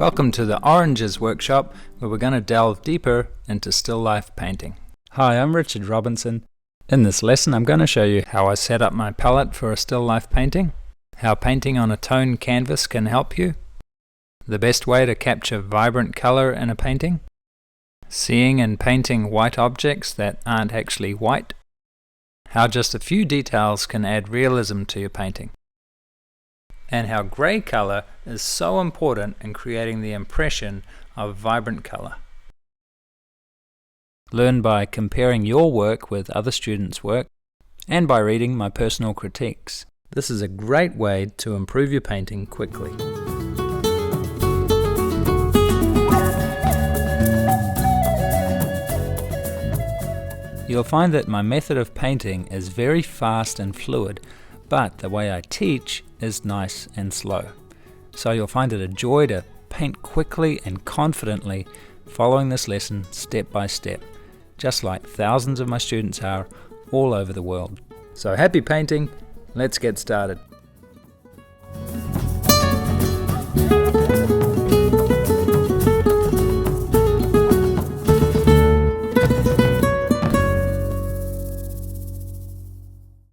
Welcome to the Oranges workshop, where we're going to delve deeper into still life painting. Hi, I'm Richard Robinson. In this lesson I'm going to show you how I set up my palette for a still life painting, how painting on a toned canvas can help you, the best way to capture vibrant color in a painting, seeing and painting white objects that aren't actually white, how just a few details can add realism to your painting, and how gray color is so important in creating the impression of vibrant color. Learn by comparing your work with other students' work and by reading my personal critiques. This is a great way to improve your painting quickly. You'll find that my method of painting is very fast and fluid, but the way I teach is nice and slow. So you'll find it a joy to paint quickly and confidently, following this lesson step by step, just like thousands of my students are all over the world. So happy painting, let's get started.